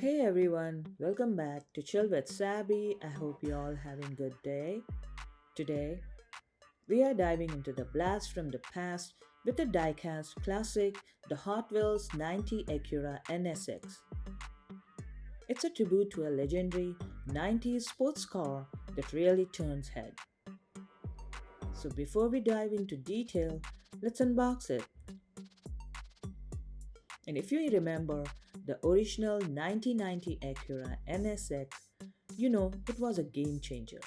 Hey everyone, welcome back to Chill with Sabi. I hope you all having good day. Today, we are diving into the blast from the past with the Diecast classic, the Hot Wheels 90 Acura NSX. It's a tribute to a legendary 90s sports car that really turns head. So before we dive into detail, let's unbox it. And if you remember the original 1990 Acura NSX, you know it was a game changer.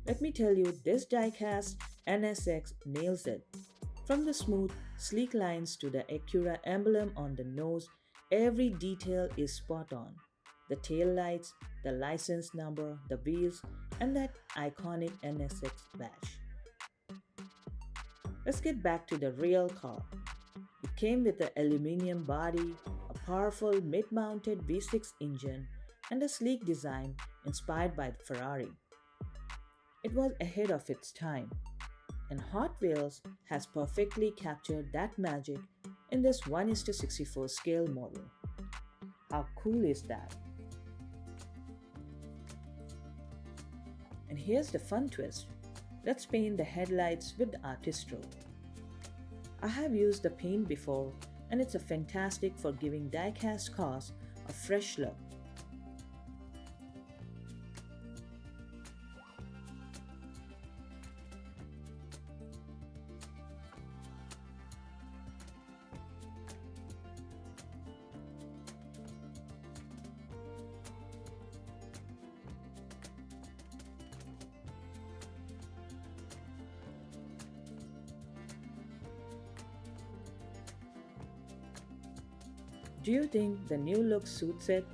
Let me tell you, this diecast NSX nails it. From the smooth, sleek lines to the Acura emblem on the nose, every detail is spot on. The tail lights, the license number, the wheels, and that iconic NSX badge. Let's get back to the real car. It came with an aluminum body, a powerful mid-mounted V6 engine, and a sleek design inspired by Ferrari. It was ahead of its time, and Hot Wheels has perfectly captured that magic in this 1:64 scale model. How cool is that? And here's the fun twist. Let's paint the headlights with the artist stroke. I have used the paint before, and it's a fantastic for giving die-cast cars a fresh look. Do you think the new look suits it?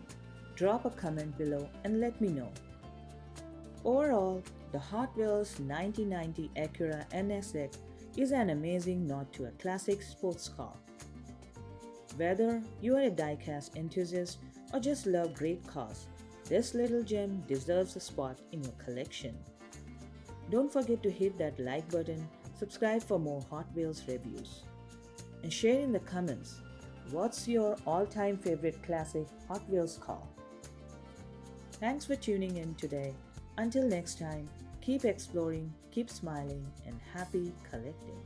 Drop a comment below and let me know. Overall, the Hot Wheels 1990 Acura NSX is an amazing nod to a classic sports car. Whether you are a diecast enthusiast or just love great cars, this little gem deserves a spot in your collection. Don't forget to hit that like button, subscribe for more Hot Wheels reviews, and share in the comments what's your all-time favorite classic Hot Wheels car. Thanks for tuning in today. Until next time, keep exploring, keep smiling, and happy collecting.